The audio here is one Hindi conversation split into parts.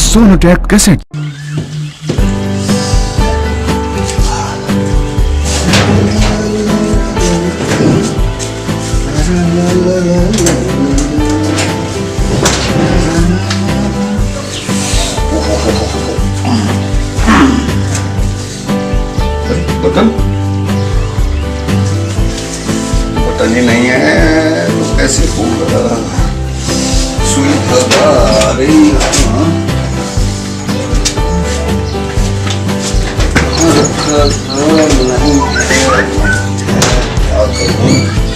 सोनोटेक कैसेट। बटन बटन ही नहीं है तो कैसे होगा। सुई धागा आ रही रखा था नहीं क्या करूं।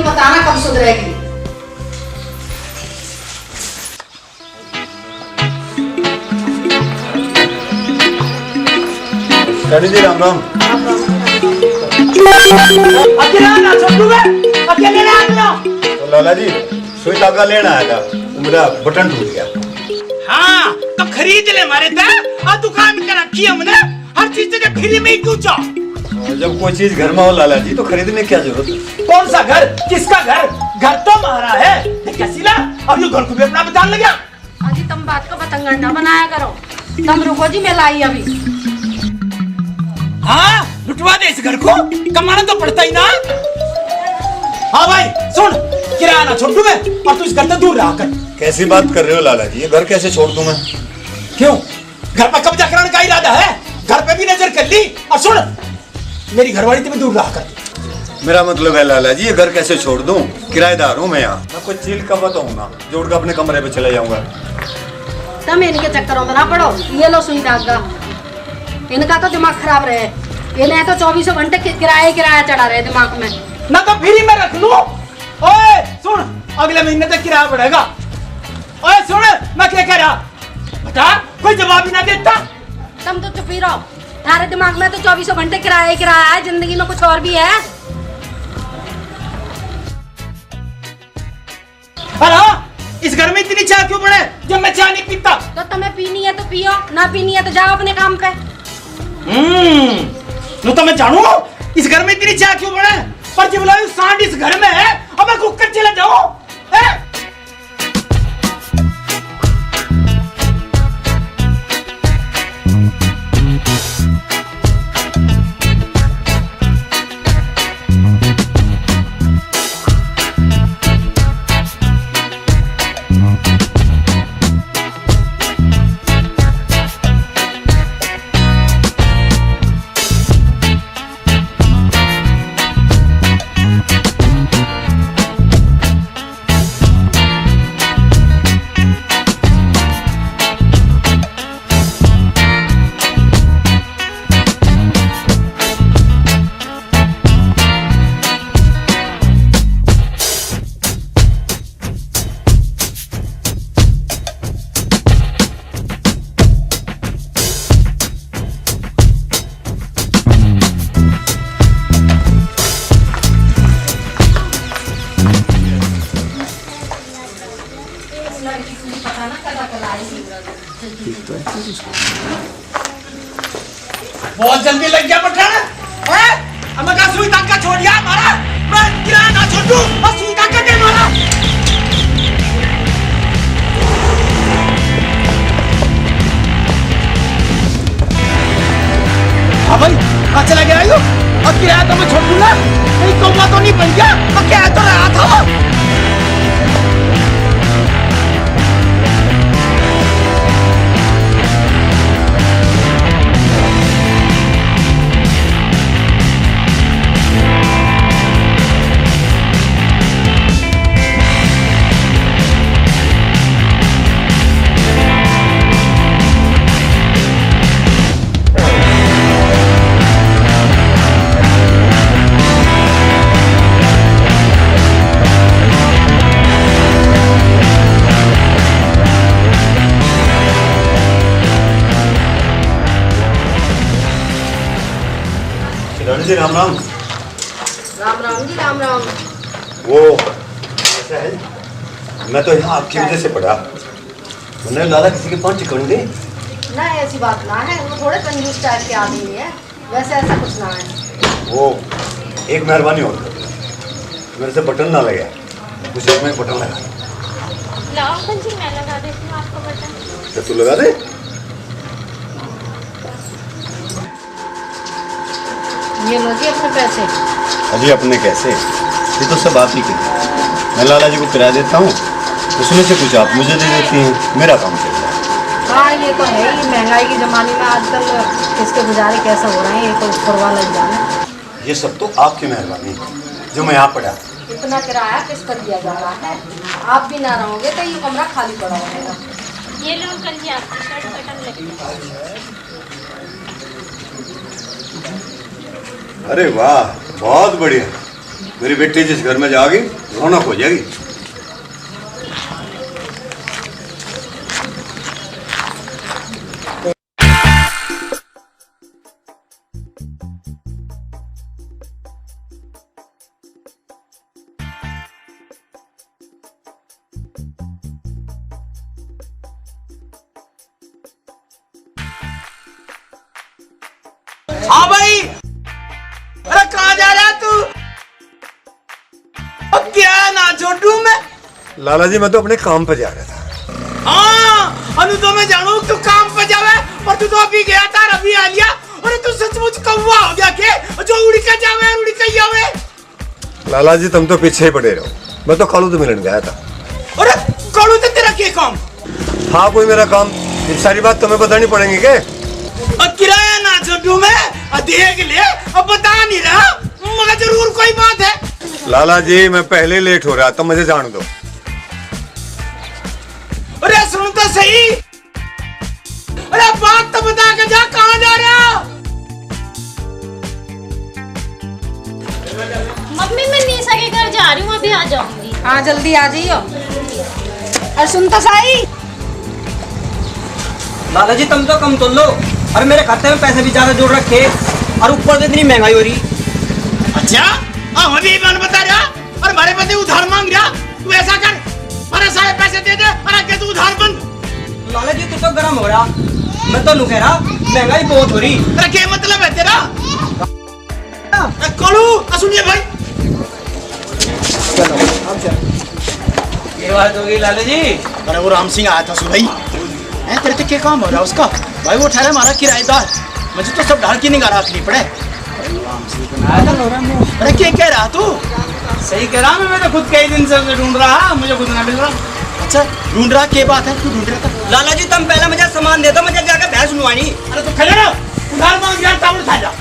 पता ना कब सुधरेगी। जी राम राम। अकेले तो लाला जी सुई धागा लेना आया था, मेरा बटन टूट गया। हाँ तो खरीद ले मारे थे। दुकान कर रखी है हमने, हर चीज फ्री में ही क्यों चाह। जब कोई चीज घर में हो लाला जी तो खरीदने की क्या जरूरत है। कौन सा घर, किसका घर? घर तो हमारा है। कैसी ला अब ये घर को भी अपना बचाने लगा। अजी तुम बात को पतंगड़ ना बनाया करो। तुम रुको जी, मैं लाई अभी। हाँ लुटवा दे इस घर को, कमाना तो पड़ता ही ना। हाँ भाई सुन, किराया ना छोड़ दूं मैं, और तू इस घर से दूर रहा कर। कैसी बात कर रहे हो लाला जी, ये घर कैसे छोड़ दूं मैं? क्यों, घर पर कब्जा कराने का इरादा है? घर पे भी नजर कर ली। और सुन, मेरी घरवाली तुम्हें दूर रहा कर। मेरा मतलब है लाला जी, ये घर कैसे छोड़ दूं? किराएदार हूँ मैं यहाँ। मैं कोई चील का बताऊँ ना, जोड़ कर अपने कमरे पे चले जाऊंगा। तुम इनके चक्करों में ना पड़ो। ये लो सुई धागा, इनका तो दिमाग खराब रहे। इन्हें तो 24 घंटे किराया चढ़ा रहे दिमाग में। ना तो फ्री में रख लूं। ओए सुन, अगले महीने तक किराया बढ़ेगा। ओए सुन, मैं क्या कह रहा बता, कोई जवाब ही ना देता। तुम तो चुप ही रहो। तुम्हारे दिमाग में तो 24 घंटे किराया है, जिंदगी में कुछ और भी है। अरे इस घर में इतनी चाय क्यों बने जब मैं चाय नहीं पीता? तो तुम्हें पीनी है तो पियो, ना पीनी है तो जाओ अपने काम पे। तो मैं जानू इस घर में इतनी चाय क्यों बने, पर जब बोला सांड इस घर में है, अब मैं कुकर चला जाऊं? बहुत जल्दी लग गया पठान है। अब मैं सुई ताका छोड़ दिया मारा, मैं किराया ना छोड़ दूं और सुई ताका दे मारा। हाँ भाई, कहाँ चला गया यो? और किराया तो मैं छोड़ दूंगा, कहीं कौवा तो नहीं बन गया? और क्या तो रहा था वो? जी राम राम। राम राम जी, राम राम। वो ऐसा है, मैं तो यहाँ आपकी वजह से पढ़ा। मैंने लाला किसी के 5 चिकन दे ना, ऐसी बात ना है, वो थोड़े कंजूस टाइप के आदमी है, वैसे ऐसा कुछ ना है। वो एक मेहरबानी और कर, मेरे से बटन ना लगे, मुझे मैं बटन लगा। लाओ अंकल जी, मैं लगा देती हूँ आपको बटन। क्या तू लगा दे? ये लो जी अपने पैसे। अजी अपने कैसे, ये तो सब आप ही के। मैं लाला जी को किराया देता हूँ, उसमें से कुछ आप मुझे दे देती हैं, मेरा काम चल रहा है। हाँ ये तो है ही, महंगाई के ज़माने में आजकल किसके गुजारे कैसे हो रहे हैं, ये तो ऊपर वाला ही जाने। ये सब तो आपकी मेहरबानी जो मैं यहाँ पढ़ा। इतना किराया किस पर दिया जा रहा है? आप भी ना रहोगे तो ये कमरा खाली पड़ा रहेगा। ये लो अंकल जी, आपकी शर्ट बटन लगी है। अरे वाह, बहुत बढ़िया। मेरी बेटी जिस घर में जाएगी रौनक हो जाएगी। हाँ भाई, अरे कहाँ जा रहा है तू? अब क्या ना छोड़ू मैं? लाला जी मैं तो अपने काम पर जा रहा था। हाँ, अनु तो मैं जानू तू काम पर जावे, और तू तो अभी गया था, अभी आ लिया। अरे तू सचमुच कौवा हो गया के जो उड़ के जावे उड़ के जावे? लाला जी तुम तो पीछे ही पड़े रहो, मैं तो कालू तो मिलन गया था। अरे कालू तो तेरा क्या काम? हाँ कोई मेरा काम, ये सारी बात तुम्हें बतानी पड़ेगी क्या? किराया ना छोड़ू मैं, देख ले, अब बता नहीं रहा, मगर जरूर कोई बात है। लाला जी मैं पहले लेट हो रहा था, मुझे जान दो। अरे सुन तो सही, अरे बात तो बता के जा, कहाँ जा रहा? मम्मी मैं निशा के घर जा रही हूँ, अभी आ जाऊंगी। हाँ जल्दी आ जाइयो। अरे सुन तो सही। लाला जी तुम तो कम तोल लो, अरे मेरे खाते में पैसे भी ज्यादा जोड़ रखे और ऊपर से इतनी महंगाई हो रही। अच्छा, हाँ अभी मन बता रहा, और हमारे पति उधार मांग रहा। तू ऐसा कर, अरे सारे पैसे दे दे और आगे तू उधार बंद। लाला जी तू तो गर्म हो रहा, मैं तो नहीं कह रहा, महंगाई बहुत हो रही। अरे क्या मतलब है तेरा? कलू सुनिए भाई, ये बात हो गई लाला जी। अरे वो राम सिंह आया था सुबह, हैं तेरे तो क्या काम हो रहा है उसका? भाई वो ठहरा हमारा किराएदार, मुझे तो सब ढाल की निगाह रखनी पड़े। अरे क्या कह रहा तू? सही कह रहा मैं तो खुद कई दिन से ढूंढ रहा, मुझे खुद ना मिल रहा। अच्छा ढूंढ रहा, क्या बात है, तू ढूंढ रहा था? लाला जी तुम पहले मुझे सामान दे दो, मुझे जाकर भैंस नुवानी। अरे तू खड़े रहो, उधार मांग रहा, टावल उठा जा।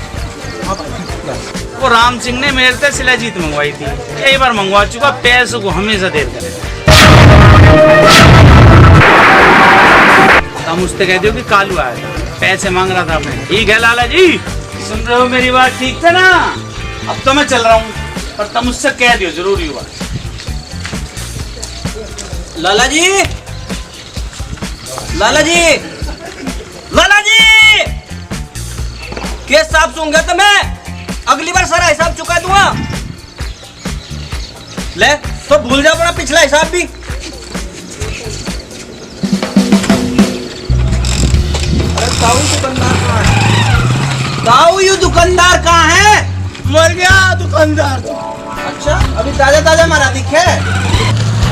वो राम सिंह ने मेरे से शिलाजीत मंगवाई थी, कई बार मंगवा चुका, पैसों को हमेशा देर करे। तुम उससे कह दो कि कालू आया था, पैसे मांग रहा था अपने। ठीक है लाला जी, सुन रहे हो मेरी बात, ठीक था ना? अब तो मैं चल रहा हूँ, पर तुम उससे कह दियो जरूरी हुआ। लाला जी, लाला जी, लाला जी, केस साफ सूंगा तो मैं अगली बार सारा हिसाब चुका दूंगा। ले तो भूल जा अपना पिछला हिसाब भी। जी दुकानदार कहाँ है? मर गया दुकानदार। अच्छा अभी ताजा ताजा मारा दिखे।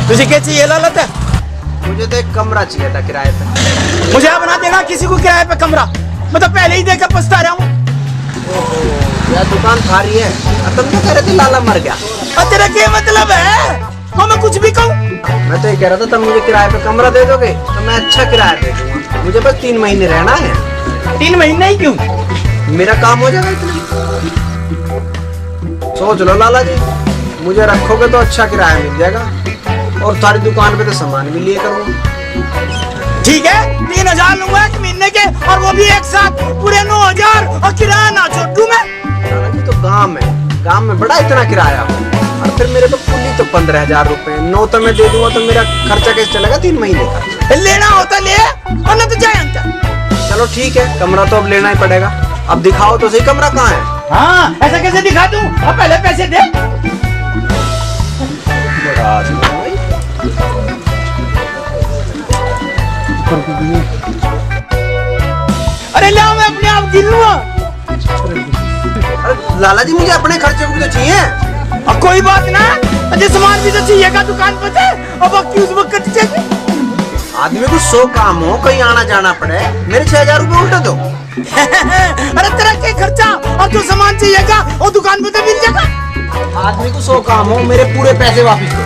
तुझे क्या चाहिए लालत है? मुझे तो एक कमरा चाहिए था किराए पे। मुझे बना देना किसी को किराए पे कमरा। मैं तो पहले ही देखकर पछता रहा हूँ। यार दुकान खाली है। तुम तो कह रहे थे लाला मर गया। और तेरा क्या मतलब है? हाँ मैं कुछ भी कहूँ। मैं तो ये कह रहा था तुम मुझे किराए पे कमरा दे दोगे तो मैं अच्छा किराया दे दूंगा। मुझे बस 3 महीने रहना है। 3 महीने ही क्यों? मेरा काम हो जाएगा इतना। सोच लो लाला जी, मुझे रखोगे तो अच्छा किराया मिल जाएगा और सारी दुकान पे तो सामान भी लिए करूँगा। ठीक है 3000 लूंगा 1 महीने के, और वो भी एक साथ पूरे 9000, और किराया ना छोड़ू मैं। लाला जी तो गांव में बड़ा इतना किराया और फिर मेरे को कुल तो 15,000 रुपए। 9 तो मैं दे दूंगा तो मेरा खर्चा कैसे चलेगा 3 महीने का? लेना होता ले, वरना तो जाए अंतर। चलो ठीक है, कमरा तो अब लेना ही पड़ेगा। अब दिखाओ तो सही कमरा कहाँ है। हाँ ऐसा कैसे दिखा दूं? अब पहले पैसे दे। बड़ा आदमी है भाई। अरे लाओ मैं अपने आप गिन लूंगा। अरे लाला जी मुझे अपने खर्चे को भी तो चाहिए। अब कोई बात ना, अजय सामान भी तो चाहिएगा दुकान पर से, अब वक्त उस वक्त चाहिए। आदमी को 100 काम हो, कहीं आना जाना पड़े, मेरे 6,000 रुपए उल्टा दो। अरे तेरा क्या खर्चा, और जो सामान चाहिएगा वो दुकान पर तो मिल जाएगा। आदमी को 100 काम हो, मेरे पूरे पैसे वापिस दो।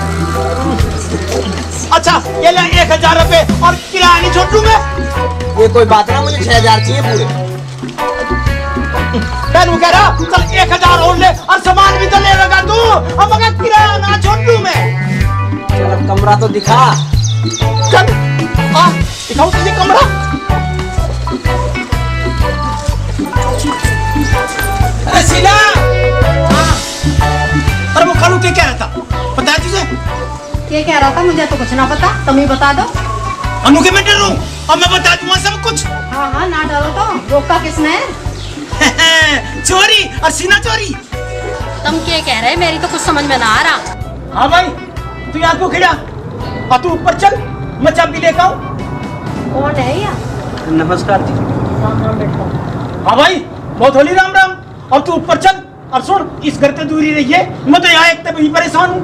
अच्छा ये ले 1000 रुपए, और किराया नहीं छोड़ दूं मैं। ये कोई बात ना, मुझे 6,000 चाहिए पूरे। मैं कह रहा चल 1000 और ले, और सामान भी तो ले लगा तू, अब अगर किराया ना छोड़ दूं मैं। चल कमरा तो दिखा। चल आ दिखाओ तुझे कमरा। अरे सीना, अरे वो कालू क्या कह रहा था पता है तुझे? ये कह रहा था मुझे तो कुछ ना पता, तुम ही बता दो। अनु के मैं डरूं? अब मैं बता दूंगा सब कुछ। हाँ ना डरो तो, रोका किसने? चोरी, और सीना चोरी। तुम क्या कह रहे? मेरी तो कुछ समझ में ना आ रहा। हाँ भाई तू यहाँ क्यों खड़ा? और तू ऊपर चल, मैं चाबी लेकर आऊं। कौन है या? नमस्कार जी। राम राम बेटा। हाँ भाई बहुत होली राम राम। और तू ऊपर चल, और सुन इस घर से दूरी रहिए, मैं तो यहाँ एक तब ही परेशान हूँ।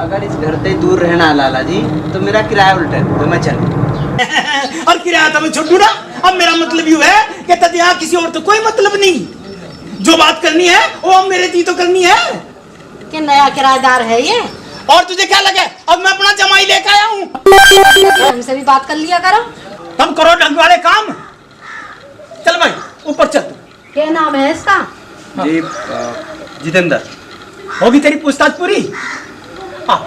अगर इस घर से दूर रहना लाला जी तो मेरा किराया उल्टा है, तो मैं चलूं। और किराया तो मैं छोड़ दूं ना। अब मेरा मतलब यूँ है कि तब यहाँ किसी और तो कोई मतलब नहीं। जो बात करनी है वो अब मेरे जी तो करनी है। कि नया किराएदार है ये? और तुझे क्या लगे अब मैं अपना जमाई लेकर आया हूँ? हमसे भी बात कर लिया करो। तुम करो ढंग वाले काम। चल भाई ऊपर चल। क्या नाम है इसका? जी जितेंद्र। होगी तेरी पूछताछ पूरी? हाँ।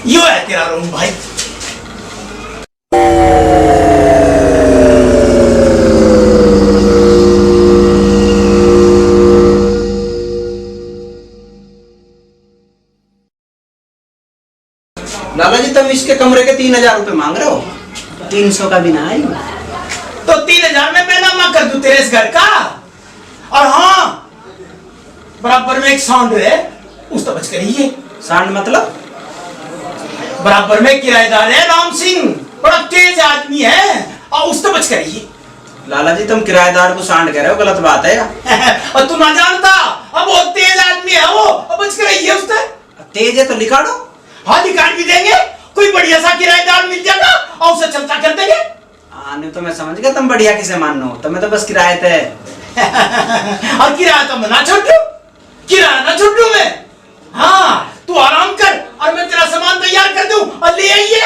यो है तेरा रूम भाई। लाला जी तुम इसके कमरे के 3,000 रुपए मांग रहे हो? 300 का भी ना आई। तो 3000 में मैं नामा कर दूं तेरे इस घर का। और हाँ बराबर में एक सांड है, उस तो बच करिए। सांड मतलब? बराबर में किराएदार है राम सिंह, बड़ा तेज आदमी है, और उस तो बच करिए। लाला जी तुम किराएदार को सांड कह रहे हो, गलत बात है। और तू ना जानता, अब वो तेज आदमी है वो, अब बच करिए उससे। तेज है तो लिखा दो। हाँ निकाल भी देंगे, कोई बढ़िया सा किराएदार मिल जाएगा और उसे चलता कर देंगे। आने तो मैं समझ गया तुम बढ़िया किसे मानो, तुम्हें तो बस किराए थे। और किराया तो मैं ना छोड़ दूं, किराया ना छोड़ दूं मैं। हाँ तू आराम कर और मैं तेरा सामान तैयार कर दूं और ले आइए।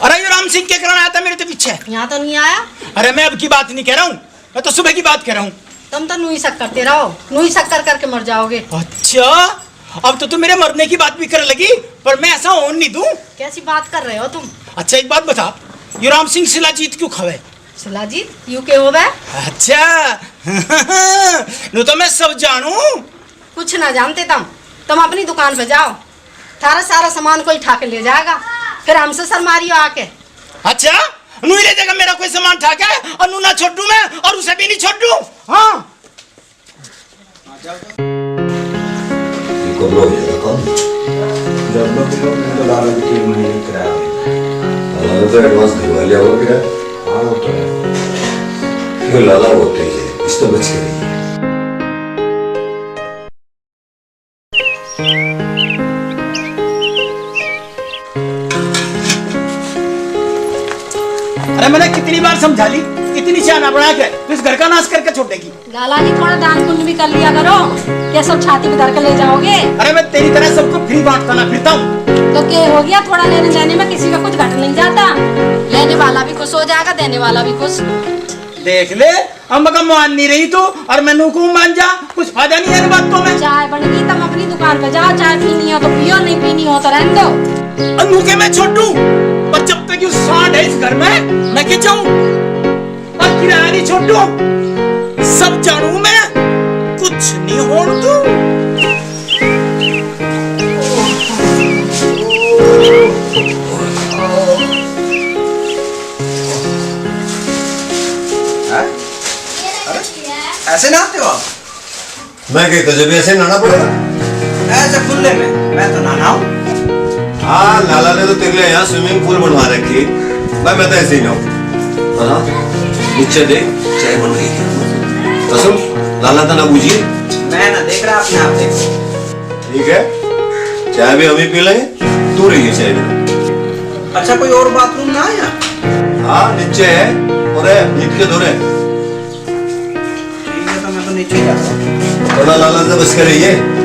अरे ये राम सिंह क्या करना आया था मेरे तो पीछे? यहाँ तो नहीं आया। अरे मैं अब की बात नहीं कह रहा हूँ, मैं तो सुबह की बात कह रहा हूँ। तुम तो नूही शक करते रहो, नूही शक कर करके मर जाओगे। अच्छा अब तो तुम मेरे मरने की बात भी करने लगी, पर मैं ऐसा होने नहीं दूं। कैसी बात कर रहे हो तुम? अच्छा एक बात बता, ये राम सिंह शिलाजीत क्यों खावे? शिलाजीत यू के हो बे? अच्छा नु तो मैं सब जानू। कुछ ना जानते तुम अपनी दुकान पे जाओ, थारा सारा सामान कोई उठा के ले जाएगा, फिर हमसे शर्मारियो आके। अच्छा नु ले जाएगा मेरा कोई सामान उठा के, और नु ना छोड़ दूं मैं और उसे भी नहीं छोड़ दूं। हाँ कब हो जाएगा काम? जब तो लाला जी 3 महीने किराया तो एडवांस दिलवा लिया होगा किराया। हाँ वो तो है। क्यों लाला बहुत तेज है, इस तो बच के रहिए। अरे मैंने कितनी बार समझा ली, इतनी शाना बना के तो इस घर का नाश करके छोड़ देगी। लाला जी थोड़ा दान पुण्य भी कर लिया करो, क्या सब छाती पे धर के ले जाओगे? अरे मैं तेरी तरह सबको फ्री बांटता ना फिरता हूँ। तो क्या हो गया, थोड़ा लेने देने में किसी का कुछ घट नहीं जाता, लेने वाला भी खुश हो जाएगा, देने वाला भी खुश। देख ले अम्मा का मान नहीं रही तू और मैं नूकू मान जा, कुछ फायदा नहीं है इन बातों में। चाय बन गई, तुम अपनी दुकान पे जाओ, चाय पीनी हो तो पियो, नहीं पीनी हो तो रहने दो। और नूके मैं छोड़ दूं, पर जब तक ये सांड है इस घर में मैं क्या जाऊं, और किराया नहीं छोड़ दूं, सब जानू मैं, कुछ नहीं होने दूं। ऐसे नहाते हो आप? मैं कहता जब ऐसे नहाना पड़ेगा। ऐसे खुले में मैं तो नहाना हूँ। हाँ लाला ने तो तेरे लिए यहाँ स्विमिंग पूल बनवा रखी, मैं तो ऐसे ही नहाऊं। हाँ नीचे देख चाय बन रही है, कसम लाला था ना बूझिए। मैं ना देख रहा अपने आप देख। ठीक है चाय भी हम ही पी लेंगे, तू रही है चाय में। अच्छा कोई और बाथरूम ना आया? हाँ नीचे है और नीचे के धोरे। ठीक है तो मैं तो नीचे ही जाता हूँ। थोड़ा लाला से बस कर रही है।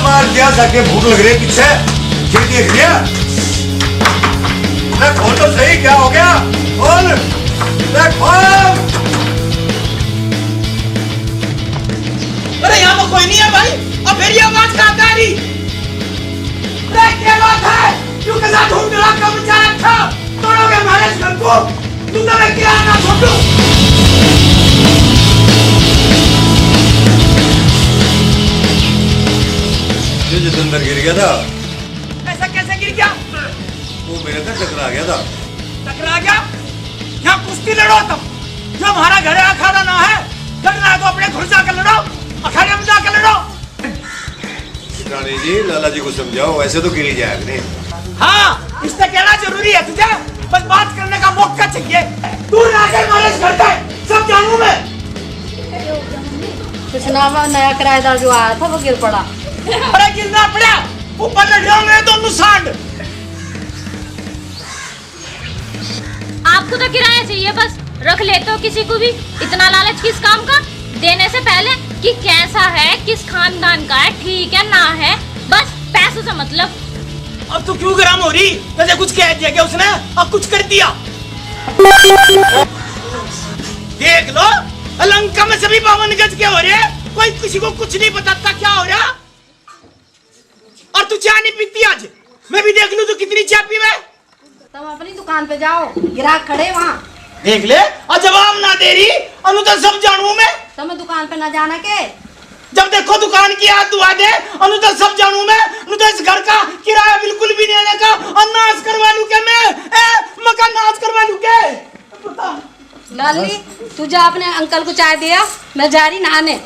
मार दिया जाके, भूख लग रही है पीछे, ये देख लिया? खोल तो सही, क्या हो गया? खोल, खोल। अरे यहाँ तो कोई नहीं है भाई, और फिर ये आवाज कहाँ आ रही? अरे क्या बात है? क्यों के साथ ढूंढ रहा का बचा रखा? तोड़ोगे हमारे घर को? तू तो मैं किराया ना छोड़ दूं। जो जितेंद्र गिर गया था। ऐसा कैसे गिर गया? वो मेरे से टकरा गया था। टकरा गया? यहाँ कुश्ती लड़ो तुम। जो हमारा घर है अखाड़ा ना है, लड़ना है तो अपने घर जाकर लड़ो, अखाड़े में जाकर लड़ो। रानी जी, लाला जी को समझाओ, ऐसे तो गिरी जाएगा नहीं। हाँ, इससे कहना जरूरी है तुझे, बस बात करने का मौका चाहिए। तू आकर मालिश करता है, सब जानू मैं। कुछ नाम नया किराएदार जो आया था वो गिर पड़ा। अरे गिरना पड़ा, ऊपर लड़ जाऊंगे दोनों सांड। आपको तो किराया चाहिए, बस रख लेते हो किसी को भी। इतना लालच किस काम का? देने से पहले कि कैसा है, किस खानदान का है, ठीक है ना है, बस पैसों से मतलब। अब तू क्यों गरम हो रही? तुझे कुछ कह दिया क्या उसने? अब कुछ कर दिया? देख लो, लंका में सभी 52 गज के हो रहे, कोई किसी को कुछ नहीं बताता क्या हो रहा। और तू चाय नहीं पीती आज? मैं भी देख लूं तू कितनी चाय पीवे। तुम अपनी दुकान पे जाओ, ग्राहक खड़े वहाँ। देख ले, और जवाब ना दे रही, अनु तो सब जानू मैं। तुम्हें दुकान पे ना जाना के? जब देखो दुकान की हाथ दुआ दे, अनु तो सब जानू मैं। अनु तो इस घर का किराया बिल्कुल भी नहीं देने का, और नाश करवा लूं क्या मैं? मकान नाश करवा लूं क्या? बता। लाली, तू जा अपने अंकल को चाय दिया, मैं जा रही नहाने।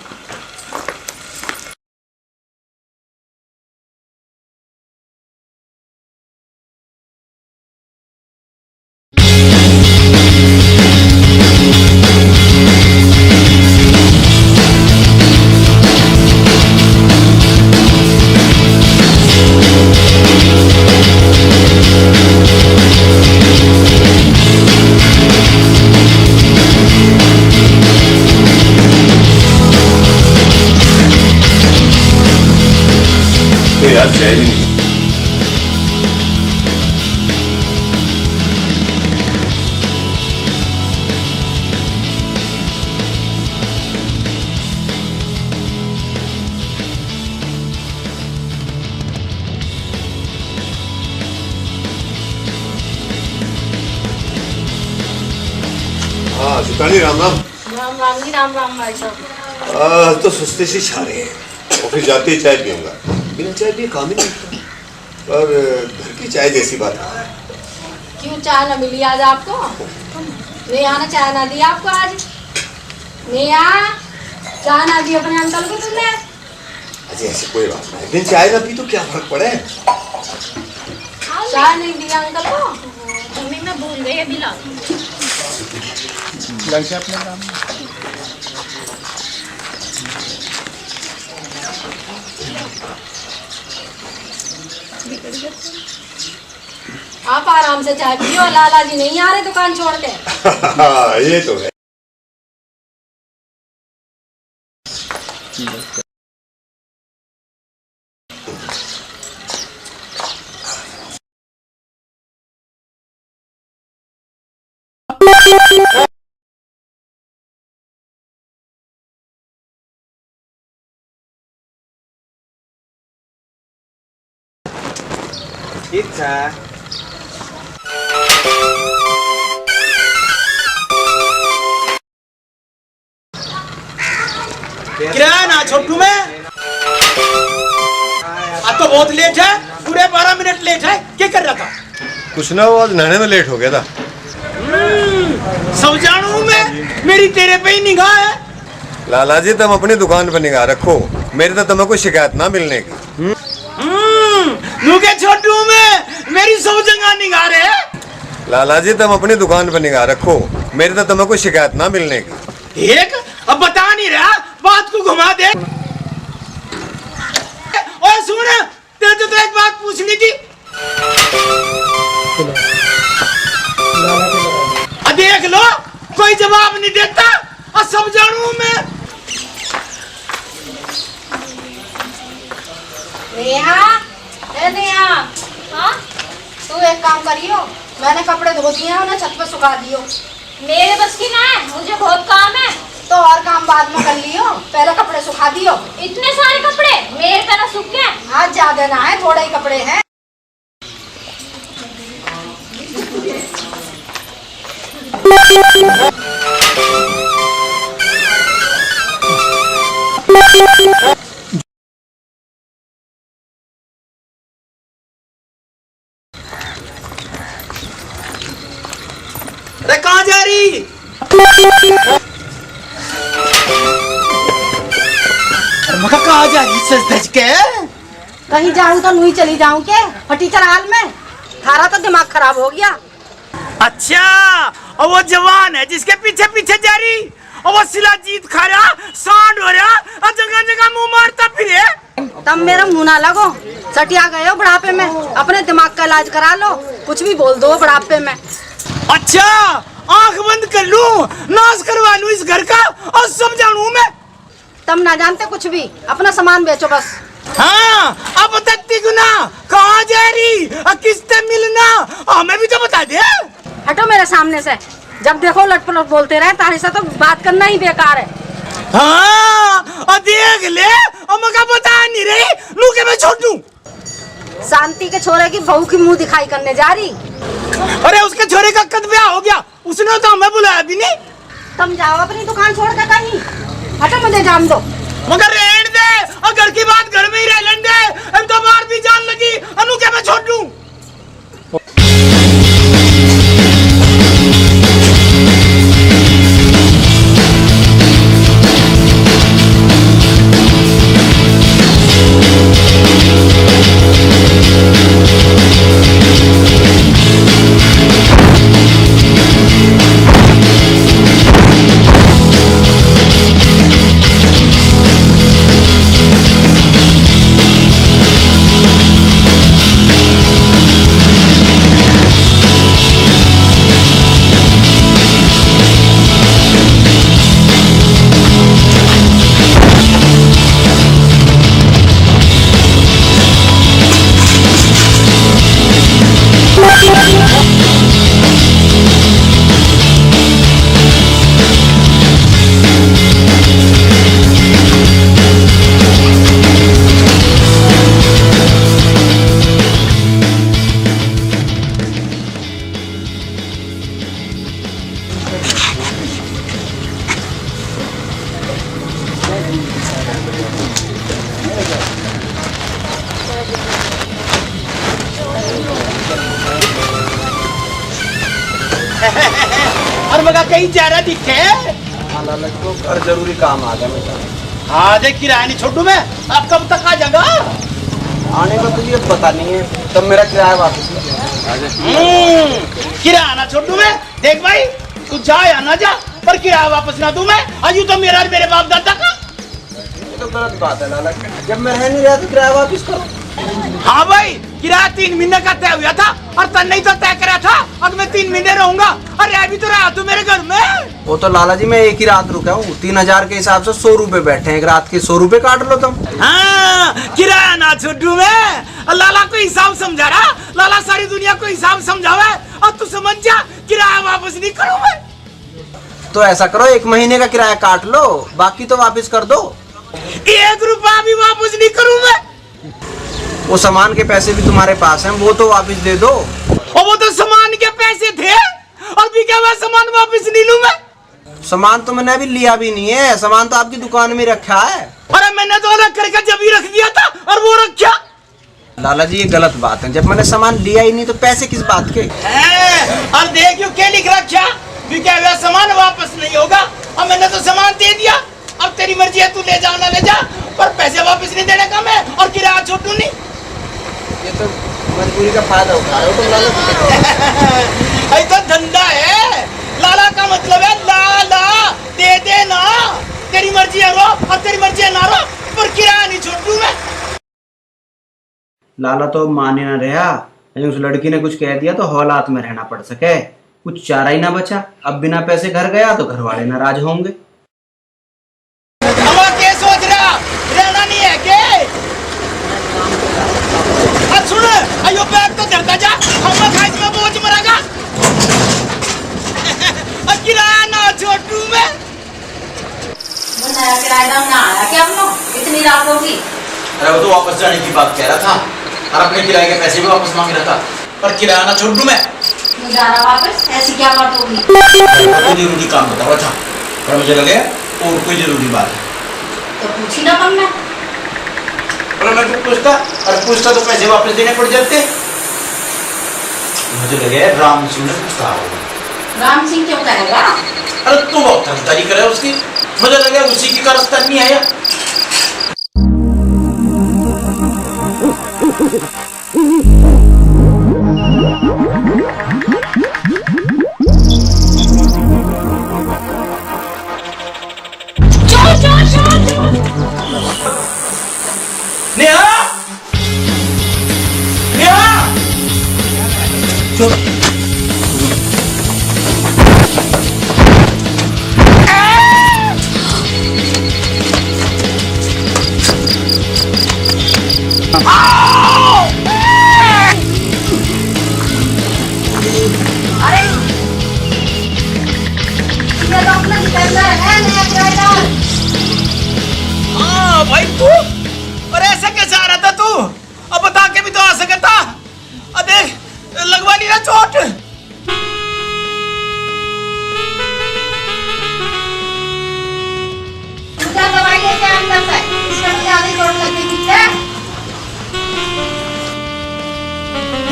यार चाय भी नहीं। हाँ सुतानी, राम राम। राम राम जी, राम राम भाई साहब। आज तो सुस्ती सी छा रही है। ऑफिस जाते ही चाय पीऊंगा, बिना चाय पिए काम ही नहीं होता। और घर की चाय जैसी बात है। क्यों चाय ना मिली आज आपको? नेहा ने चाय ना दी आपको आज? नेहा, चाय ना दी अपने अंकल को तुमने? अजय ऐसी कोई बात नहीं, एक दिन चाय ना पी तो क्या फर्क पड़े। चाय नहीं दिया अंकल को? मम्मी मैं भूल गई, अभी ला दूँ। लग जाए अपने काम में। आप आराम से चाय पियो, लाला जी नहीं आ रहे दुकान छोड़ के। ये तो है। ठीक है। किराया ना छोटू में। अब तो बहुत लेट है, पूरे 12 मिनट लेट है। क्या कर रहा था? कुछ ना, वो आज नहाने में लेट हो गया था। सब जानू मैं, मेरी तेरे पे ही निगाह है। लाला जी, तुम अपनी दुकान पर निगाह रखो, मेरी तो तुम्हें कोई शिकायत ना मिलने की। नुके छोटू में, मेरी सब जगह निगाह रहे। लाला जी, तुम अपनी दुकान पर निगाह रखो, मेरी तो तुम्हें कोई शिकायत ना मिलने की। एक अब बता नहीं रहा, बात को घुमा दे। और सुन, तेरे तो एक बात पूछनी थी। देख लो, कोई जवाब नहीं देता, और सब जानू मैं। नेहा, ए नेहा, हाँ, तू एक काम करियो, मैंने कपड़े धो दिए हैं, उन्हें छत पे सुखा दियो। मेरे बस की ना है, मुझे बहुत काम है। तो और काम बाद में कर लियो, पहले कपड़े सुखा दियो। इतने सारे कपड़े मेरे तरह सूख गए। आज ज्यादा ना है, थोड़े ही कपड़े हैं। अरे कहाँ जा रही? अरे मका कहाँ जा रही सच धज के? कहीं जाऊं तो नहीं चली जाऊं के फटीचर हाल में। थारा तो दिमाग खराब हो गया। अच्छा, और वो जवान है जिसके पीछे पीछे जा रही, और वो शिलाजीत खा रहा, सांड हो रहा, और जगह जगह मुंह मारता फिरे। तब मेरा मुंह ना लगो, सटिया गए हो बुढ़ापे में, अपने दिमाग का इलाज करा लो। कुछ भी बोल दो बुढ़ापे में। अच्छा, आंख बंद कर लूं, नाश करवा लूं इस घर का और सब जानूं मैं। तब ना जानते कुछ भी, अपना सामान बेचो बस। हाँ, अब बताती गुना कहाँ जा रही, किससे मिलना, हमें भी तो बता दे। हटो मेरे सामने से, जब देखो लटपट बोलते रहे, तारे से तो बात करना ही बेकार है। हाँ, और देख ले, और मका बता नहीं रही, लू के मैं छोड़ दूं। शांति के छोरे की बहू की मुंह दिखाई करने जा रही। अरे उसके छोरे का कद ब्याह हो गया, उसने तो हमें बुलाया भी नहीं। तुम जाओ अपनी दुकान छोड़ कर कहीं, हटो मुझे जान दो। मगर रहने दे, और घर की बात घर में ही रह लेने दे, हम तो बाहर भी जान लगी, अनु के मैं छोड़ दूं। और मगा कहीं जा रहा दिखे? लाला जी को घर जरूरी काम आ गया मेरा। हाँ देख, किराया नहीं छोड़ू मैं, अब कब तक आ जाएगा? आने का तो ये पता नहीं है, तब मेरा किराया वापस किराया ना छोड़ू मैं। देख भाई, तू जा या ना जा, पर किराया वापस ना दूं मैं। अजू तो मेरा और मेरे बाप दादा का। ये तो गलत बात है लाला जी, जब मैं रह नहीं रहा तो किराया वापस करो। हाँ भाई, किराया 3 महीने का तय हुआ था, और तन नहीं तो तय करा था, अब मैं 3 महीने रहूंगा। अरे अभी तो रहा तू मेरे घर में। वो तो लाला जी मैं एक ही रात रुका हूँ, 3000 के हिसाब से 100 रुपए बैठे हैं, एक रात के 100 रुपए काट लो तुम। हाँ, किराया ना छोड़ू मैं। लाला को हिसाब समझा रहा, लाला सारी दुनिया को हिसाब समझावे, और तू समझ जा, किराया वापस नहीं करूँ मैं। तो ऐसा करो, 1 महीने का किराया काट लो, बाकी तो वापस कर दो। 1 रुपया भी वापस नहीं करूँ मैं। वो सामान के पैसे भी तुम्हारे पास हैं, वो तो वापस दे दो। और वो तो सामान के पैसे थे, और भी क्या मैं सामान वापस नहीं लूं मैं। सामान तो मैंने अभी लिया भी नहीं है, सामान तो आपकी दुकान में रखा है। अरे मैंने तो अलग करके जब ही रख दिया था, और वो रखा। लाला जी ये गलत बात है, जब मैंने सामान लिया ही नहीं तो पैसे किस बात के? और देखियो क्या लिख रखा, भी क्या हुआ, सामान वापस नहीं होगा, और मैंने तो सामान दे दिया। अब तेरी मर्जी है, तू ले जा ना ले जा, पर पैसे वापस नहीं देने का मैं, और किराया छोड़ू नहीं। ये तो मजबूरी का फायदा उठा रहे हो तुम लाला जी। ऐसा धंधा है, लाला का मतलब है लाला दे देना, तेरी मर्जी है रो, और तेरी मर्जी है ना रो, पर किराया नहीं छोड़ू मैं। लाला तो माने ना रहा, लेकिन उस लड़की ने कुछ कह दिया तो हौलात में रहना पड़ सके, कुछ चारा ही ना बचा। अब बिना पैसे घर गया तो घर वाले नाराज होंगे। क्या सोच रहा, रहना नहीं है के? सुन, अयो बैग तो धरता जा, हम खाइस में बोझ मरेगा। किराया ना छोड़ू मैं। किराएदार ना आया क्या हम लोग इतनी रात होगी? अरे वो तो वापस जाने की बात कह रहा था, और अपने किराए के पैसे भी वापस मांग रहा था, पर किराया ना छोड़ दूं मैं। जा रहा वापस, ऐसी क्या बात होगी? कोई जरूरी काम बता रहा था, पर मुझे लगे और कोई जरूरी बात है। तो पूछी ना तुमने? और मैं तो पूछता, और पूछता तो पैसे वापस देने पड़ जाते। मुझे लगे राम सिंह ने पूछता होगा। राम सिंह क्यों कहेगा? अरे तू बहुत तरफदारी करे उसकी, मुझे लगा उसी की कारस्तानी है यार। नेहा, नेहा, ये तो अपना सिकंदर है, नया ड्राइवर। हाँ भाई तू, और ऐसे कैसे आ रहा था तू? अब बता के भी तो आ सकता। अब देख लगवा ली ना चोट। क्या दवाई लेके अंदर से? इसका ज्यादा चोट लग गई पीछे।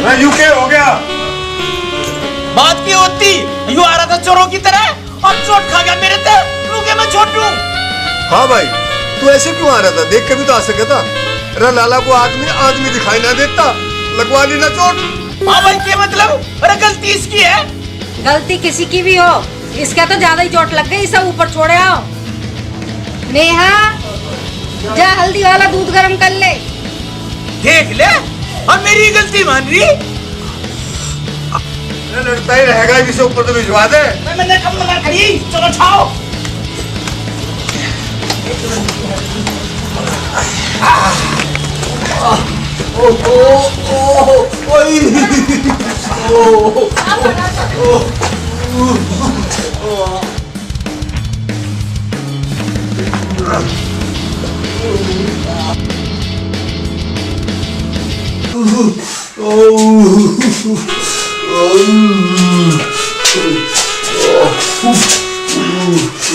मैं यूके हो गया। बात की होती यूं आ रहा था चोरों की तरह और चोट खा गया मेरे ते। रुके मैं छोटू। हाँ भाई, तू ऐसे क्यों आ रहा था? देख के भी तो आ सकता। अरे लाला को आदमी दिखाई ना देता, लगवा ली ना चोट। हाँ भाई क्या मतलब? अरे गलती इसकी है। गलती किसी की भी हो, इसका तो ज्यादा ही चोट लग गई। सब ऊपर छोड़े आओ। नेहा, जा हल्दी वाला दूध गर्म कर ले। देख ले, और मेरी गलती मान रही। लड़ता ही रहेगा, इसे ऊपर तो भिजवा दे। मैंने कब मना करी? चलो छाओ।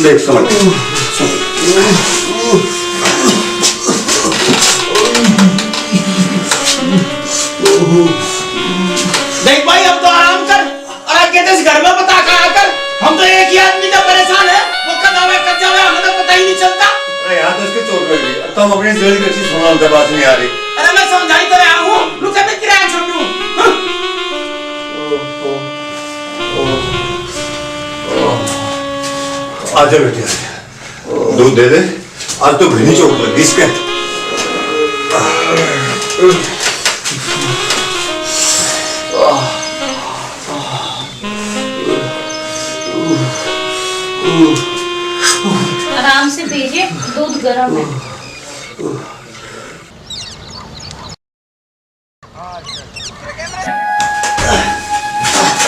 देख समझ। देख भाई अब तो आराम कर और आगे इस घर में बता कर आकर। हम तो एक ही आदमी से परेशान है, वो कब आवे कब जावे हमें तो पता ही नहीं चलता। अरे यहाँ तो इसके चोट लग गई, तो हम अपनी दिल की चीज सुना बात नहीं आ रही। अरे मैं समझाई तो रहा हूँ, रुके मैं किराया छोड़ दूँ। आजा बेटी आजा, दूध दे दे। आज तो घनी चोट लगी इसके। आराम से पीजिए, दूध गर्म है।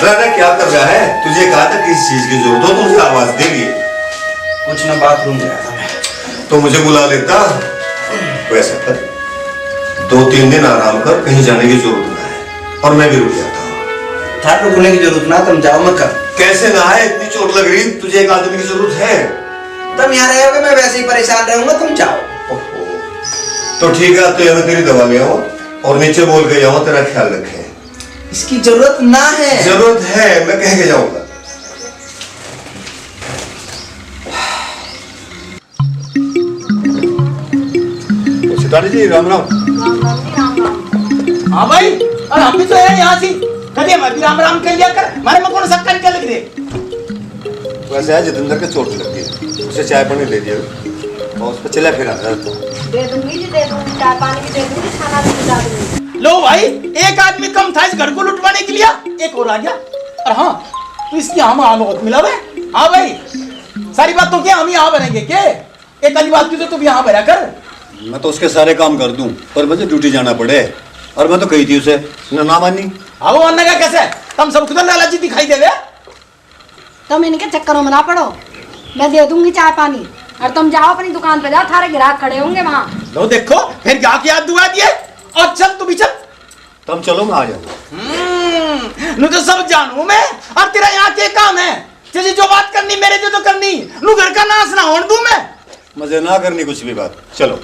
अरे क्या कर रहा है? तुझे कहा था किस चीज की जरूरत हो तो मुझे आवाज देगी। कुछ ना, बाथरूम गया था मैं। तो मुझे बुला लेता। वैसा कर, 2-3 दिन आराम कर, कहीं जाने की जरूरत ना है, और मैं भी रुक जाता हूँ। था रुकने की जरूरत ना, तुम जाओ मत कर। कैसे ना है? इतनी चोट लग रही, तुझे एक आदमी की जरूरत है। तुम यहाँ रहोगे, मैं वैसे ही परेशान रहूंगा, तुम जाओ। तो ठीक है, तो यहाँ तेरी दवा ले आओ और नीचे बोल के जाओ तेरा ख्याल रखे। इसकी जरूरत ना है। जरूरत है, मैं कह के जाऊंगा। सितारी जी राम राम। हाँ भाई, और हम भी तो है यहाँ से। कभी हमारे भी राम राम कर लिया कर, हमारे में कौन सा निकल लग रहे। वैसे है जितेंद्र के चोट लग गई, उसे चाय पानी दे दिया और उस पर चला फिर आता। दे दूंगी जी, दे दूंगी। चाय पानी भी दे दूंगी, खाना भी खिला दूंगी। लो भाई, एक आदमी कम था इस घर को लुटवाने के लिए, एक और आ गया। और हाँ, तो इसकी हम बहुत मिला है। हाँ भाई, सारी बात तो क्या हम यहाँ भरेंगे के? एक वाली बात की तो तुम यहाँ भरा कर। मैं तो उसके सारे काम कर दूं, पर मुझे ड्यूटी जाना पड़े। और मैं तो कही थी उसे, ना मानी। अब वो मानने का कैसे? तुम सब खुद लालची दिखाई देवे। तुम इनके चक्करों में ना पड़ो, मैं दे दूंगी चाय पानी, और तुम जाओ अपनी दुकान पे जाओ, थारे ग्राहक खड़े होंगे वहाँ। लो देखो, फिर क्या याद दुआ दिए। और चल तू भी चल। तुम चलो, मैं आ जाऊंगा। नु तो सब जानू मैं, और तेरा यहाँ के काम है? तुझे जो बात करनी मेरे जो तो करनी। नु घर का नाश ना होने दूं मैं। मजे ना करनी कुछ भी बात। चलो।